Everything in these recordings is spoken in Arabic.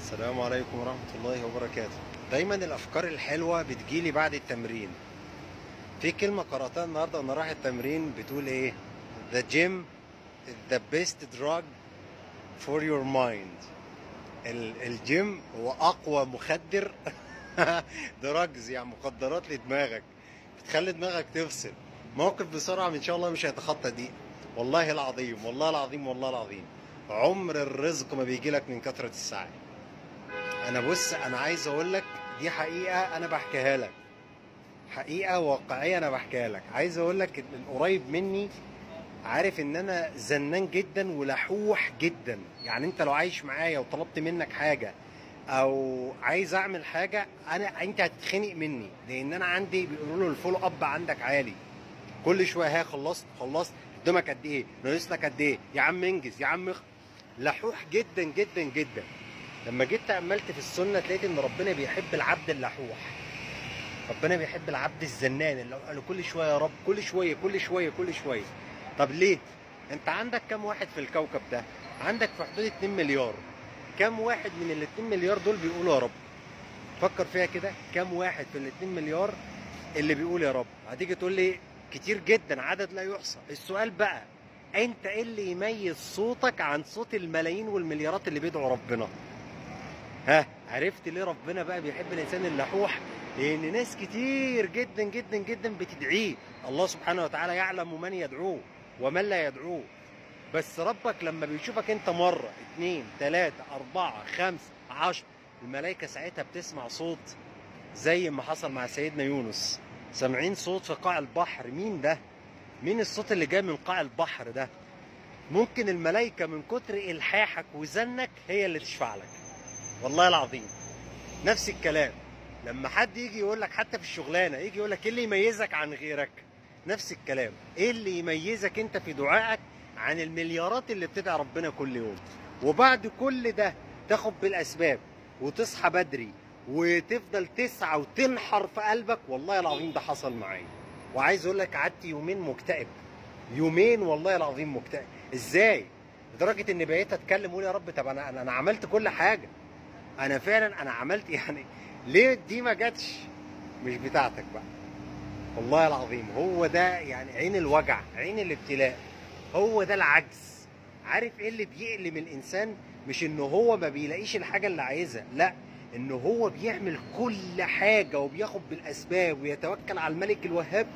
السلام عليكم ورحمة الله وبركاته. دايما الأفكار الحلوة بتجيلي بعد التمرين. في كلمة قرأتها النهاردة وأنا رايح التمرين بتقول إيه؟ The gym is the best drug for your mind. الجيم هو أقوى مخدر دراجز، يعني مخدرات لدماغك، بتخلي دماغك تفصل. موقف بسرعة إن شاء الله مش هيتخطى دي. والله العظيم والله العظيم والله العظيم، عمر الرزق ما بيجيلك من كثرة السعي. انا عايز اقول لك دي حقيقه انا بحكيها لك، حقيقه واقعيه انا بحكيها لك. عايز اقول لك القريب مني عارف ان انا زنان جدا ولحوح جدا. يعني انت لو عايش معايا وطلبت منك حاجه او عايز اعمل حاجه، انت هتتخنق مني، لان انا عندي بيقولوا له الفولو اب عندك عالي. كل شويه ها خلصت قدامك قد ايه، ناقص لك قد ايه، يا عم انجز يا عم لحوح جدا جدا جدا. لما جيت تأملت في السنة لقيت ان ربنا بيحب العبد اللحوح، ربنا بيحب العبد الزنان اللي كل شويه يا رب، كل شويه كل شويه كل شويه. طب ليه؟ انت عندك كام واحد في الكوكب ده؟ عندك في حدود 2 مليار. كام واحد من ال 2 مليار دول بيقولوا يا رب؟ فكر فيها كده، كام واحد في ال 2 مليار اللي بيقول يا رب؟ هتيجي تقول لي كتير جدا، عدد لا يحصى. السؤال بقى، انت ايه اللي يميز صوتك عن صوت الملايين والمليارات اللي بيدعوا ربنا؟ ها، عرفت ليه ربنا بقى بيحب الانسان اللحوح؟ لان ناس كتير جدا جدا جدا بتدعيه. الله سبحانه وتعالى يعلم من يدعوه ومن لا يدعوه. بس ربك لما بيشوفك انت مرة 2 3 4 5 10، الملائكة ساعتها بتسمع صوت زي ما حصل مع سيدنا يونس. سامعين صوت في قاع البحر. مين ده؟ مين الصوت اللي جاي من قاع البحر ده؟ ممكن الملائكة من كتر إلحاحك وزنك هي اللي تشفع لك. والله العظيم. نفس الكلام لما حد يجي يقول لك، حتى في الشغلانه يجي يقول لك ايه اللي يميزك عن غيرك؟ نفس الكلام، ايه اللي يميزك انت في دعائك عن المليارات اللي بتدعي ربنا كل يوم؟ وبعد كل ده تاخد بالاسباب وتصحى بدري وتفضل تسعى وتنحر في قلبك. والله العظيم ده حصل معايا. وعايز اقول لك قعدت يومين مكتئب، يومين والله العظيم مكتئب. ازاي؟ لدرجه ان بقيت اتكلم اقول يا رب، طب انا عملت كل حاجه، انا فعلا انا عملت، يعني ليه دي ما جاتش؟ مش بتاعتك بقى. والله العظيم هو ده، يعني عين الوجع، عين الابتلاء، هو ده العجز. عارف ايه اللي بيألم الانسان؟ مش انه هو ما بيلاقيش الحاجه اللي عايزها، لا، انه هو بيعمل كل حاجه وبياخد بالاسباب ويتوكل على الملك الوهاب،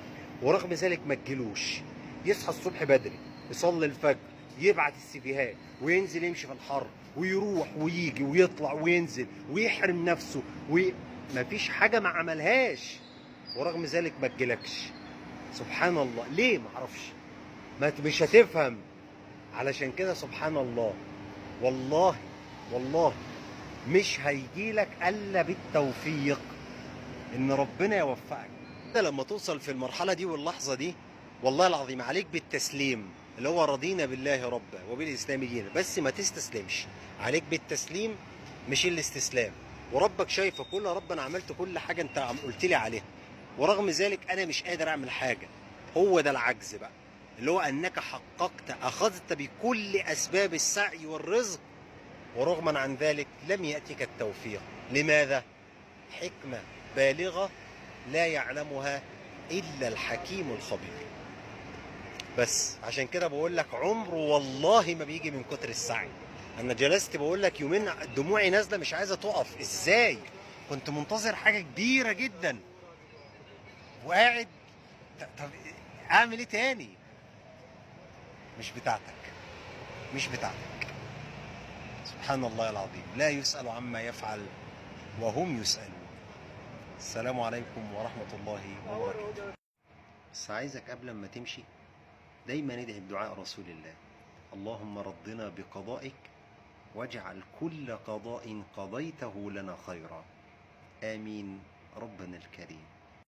ورغم ذلك ما تجيلوش. يصحى الصبح بدري، يصلي الفجر، يبعت السيفيهات وينزل يمشي في الحر ويروح ويجي ويطلع وينزل ويحرم نفسه مفيش حاجه ما عملهاش، ورغم ذلك ما تجيلكش. سبحان الله. ليه؟ ما اعرفش. مش هتفهم. علشان كده سبحان الله، والله والله مش هيجيلك الا بالتوفيق، ان ربنا يوفقك. انت لما توصل في المرحله دي واللحظه دي، والله العظيم عليك بالتسليم، اللي هو رضينا بالله ربا وبالاسلام دينا. بس ما تستسلمش، عليك بالتسليم مش الاستسلام. وربك شايفك، قول يا رب انا عملت كل حاجه انت قلت لي عليها، ورغم ذلك انا مش قادر اعمل حاجه. هو ده العجز بقى، اللي هو انك حققت، اخذت بكل اسباب السعي والرزق، ورغما عن ذلك لم ياتك التوفيق. لماذا؟ حكمه بالغه لا يعلمها الا الحكيم الخبير. بس عشان كده بقول لك عمره والله ما بيجي من كتر السعي. انا جلست بقول لك يومين دموعي نازله مش عايزه تقف. ازاي؟ كنت منتظر حاجه كبيره جدا وقاعد، طب اعمل ايه تاني؟ مش بتاعتك، مش بتاعتك. سبحان الله العظيم، لا يسأل عما يفعل وهم يسألون. السلام عليكم ورحمة الله وبركاته. بس عايزك قبل ما تمشي دايما ادعي بدعاء رسول الله: اللهم رضنا بقضائك واجعل كل قضاء قضيته لنا خيرا. آمين ربنا الكريم.